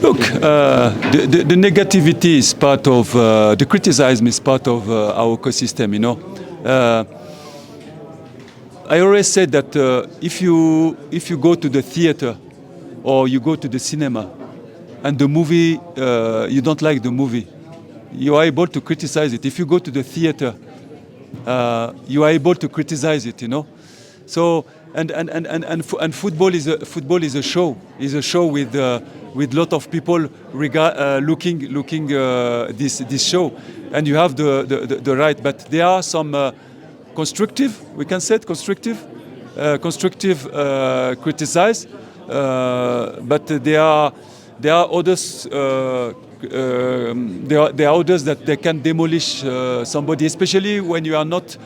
Look, the negativity is part of the criticism is part of our ecosystem. I always said that if you go to the theater or you go to the cinema and the movie you don't like the movie, you are able to criticize it. If you go to the theater, you are able to criticize it. So and football is a show. Is a show with lot of people looking this show, and you have the right. But there are some constructive, we can say it, constructive criticize, but there are others. There are others that they can demolish somebody, especially when you are not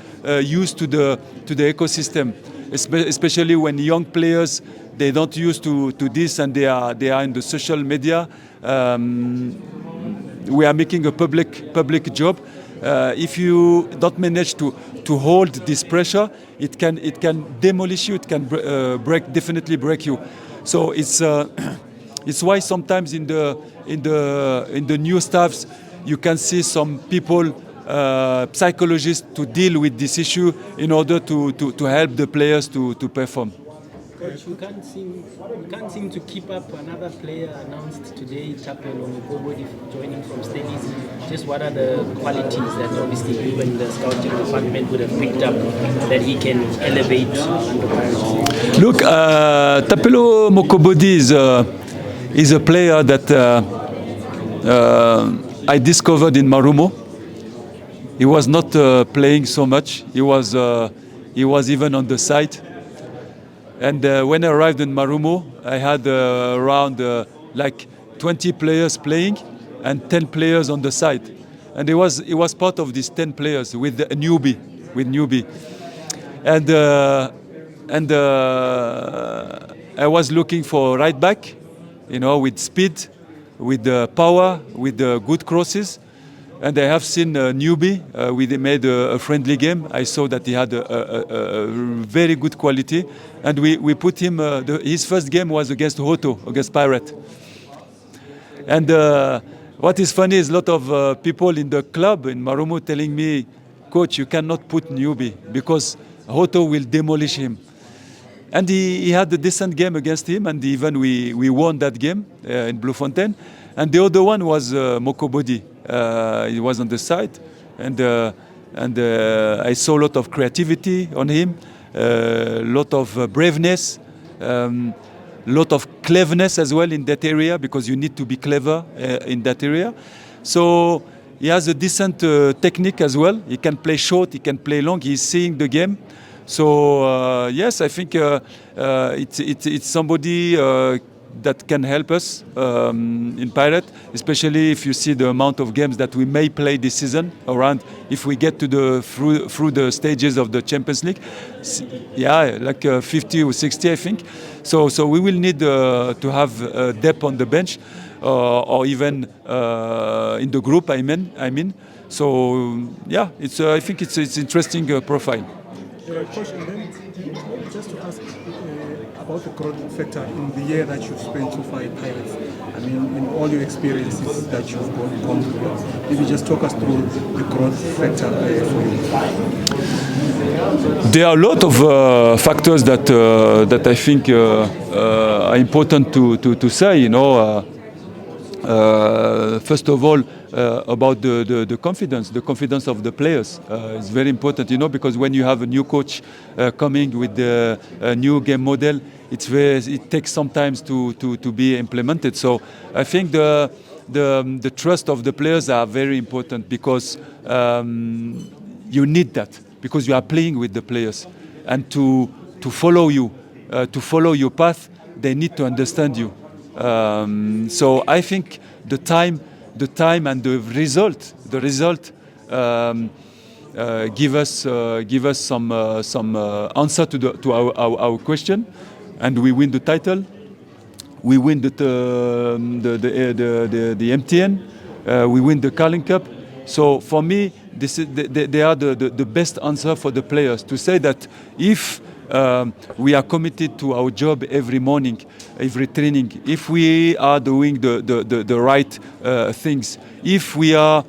used to the ecosystem. Especially when young players, they don't used to this, and they are in the social media. We are making a public job. If you don't manage to hold this pressure, it can demolish you. It can definitely break you. So it's why sometimes in the new staffs you can see some people, psychologists, to deal with this issue in order to help the players to perform. Coach, we can't seem to keep up. Another player announced today, Tapelo Mokobodi, joining from Stelis. Just what are the qualities that obviously you and the scouting department would have picked up that he can elevate under Pirates? Look, Tapelo Mokobodi is a player that I discovered in Marumo. He was not playing so much. He was even on the side. And when I arrived in Marumo, I had around like 20 players playing and 10 players on the side. And he was part of these 10 players with a newbie. And I was looking for right back, with speed, with power, with good crosses. And I have seen a newbie. We made a friendly game. I saw that he had a very good quality. And we put him, his first game was against Hoto, against Pirate. And what is funny is a lot of people in the club in Marumo telling me, Coach, you cannot put newbie because Hoto will demolish him. And he had a decent game against him, and even we won that game in Bloemfontein. And the other one was Mokobodi. He was on the side, and I saw a lot of creativity on him, a lot of braveness, lot of cleverness as well in that area, because you need to be clever in that area. So he has a decent technique as well. He can play short, he can play long. He's seeing the game. So yes, I think it's somebody that can help us in Pirate, especially if you see the amount of games that we may play this season around. If we get to through the stages of the Champions League, yeah, like 50 or 60, I think. So we will need to have depth on the bench, or even in the group. I mean. So yeah, I think it's interesting profile. Coach, and then just to ask about the growth factor in the year that you've spent so far in Pirates. I mean, in all your experiences that you've gone through, maybe just talk us through the growth factor for you. There are a lot of factors that I think are important to say. First of all, about the confidence of the players is very important, because when you have a new coach coming with a new game model, it takes some time to be implemented. So I think the trust of the players are very important, because you need that, because you are playing with the players, and to follow you, to follow your path, they need to understand you. So I think the time and the result give us some answer to our question, and we win the title. We win the MTN. We win the Carling Cup. So for me, they are the best answer for the players to say that if we are committed to our job every morning, every training, if we are doing the right things, if we are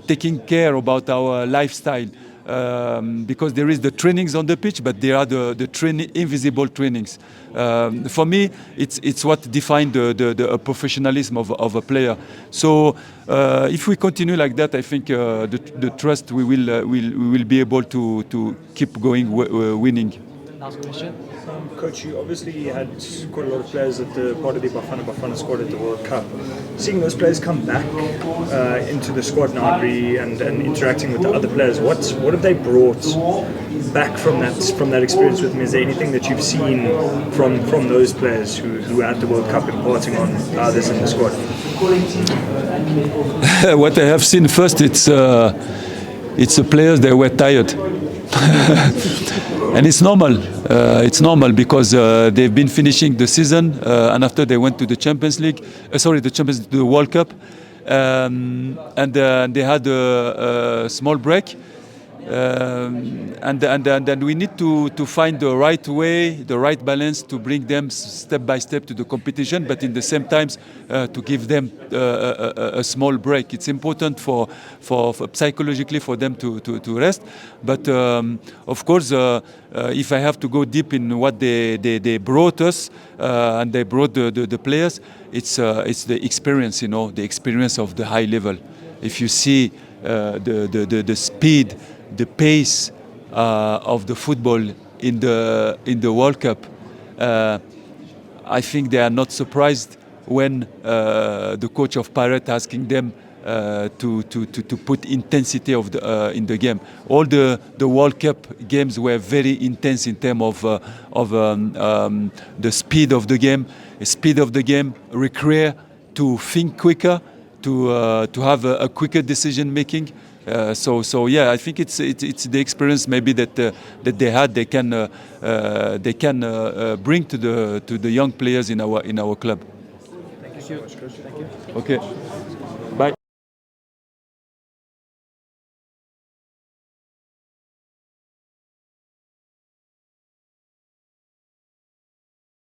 taking care about our lifestyle, because there is the trainings on the pitch, but there are the invisible trainings. For me, it's what defines the professionalism of a player. So if we continue like that, I think the trust we will be able to keep going winning. Last question. Coach, you obviously had quite a lot of players at the part of the Bafana squad at the World Cup. Seeing those players come back into the squad now and interacting with the other players, what have they brought back from that experience with them? Is there anything that you've seen from those players who were at the World Cup imparting on others in the squad? What I have seen first, it's the players that were tired. And it's normal. It's normal because they've been finishing the season, and after they went to the Champions League, the World Cup, and they had a small break. And then we need to find the right way, the right balance to bring them step by step to the competition, but in the same time to give them a small break. It's important for psychologically for them to rest. But of course, if I have to go deep in what they brought us and they brought the players, it's the experience, the experience of the high level. If you see the speed, the pace of the football in the World Cup, I think they are not surprised when the coach of Pirate asking them to put intensity in the game. All the World Cup games were very intense in terms of the speed of the game, require to think quicker, to have a quicker decision making. So yeah, I think it's the experience maybe that they had. They can bring to the young players in our club. Thank you. Thank you. Okay.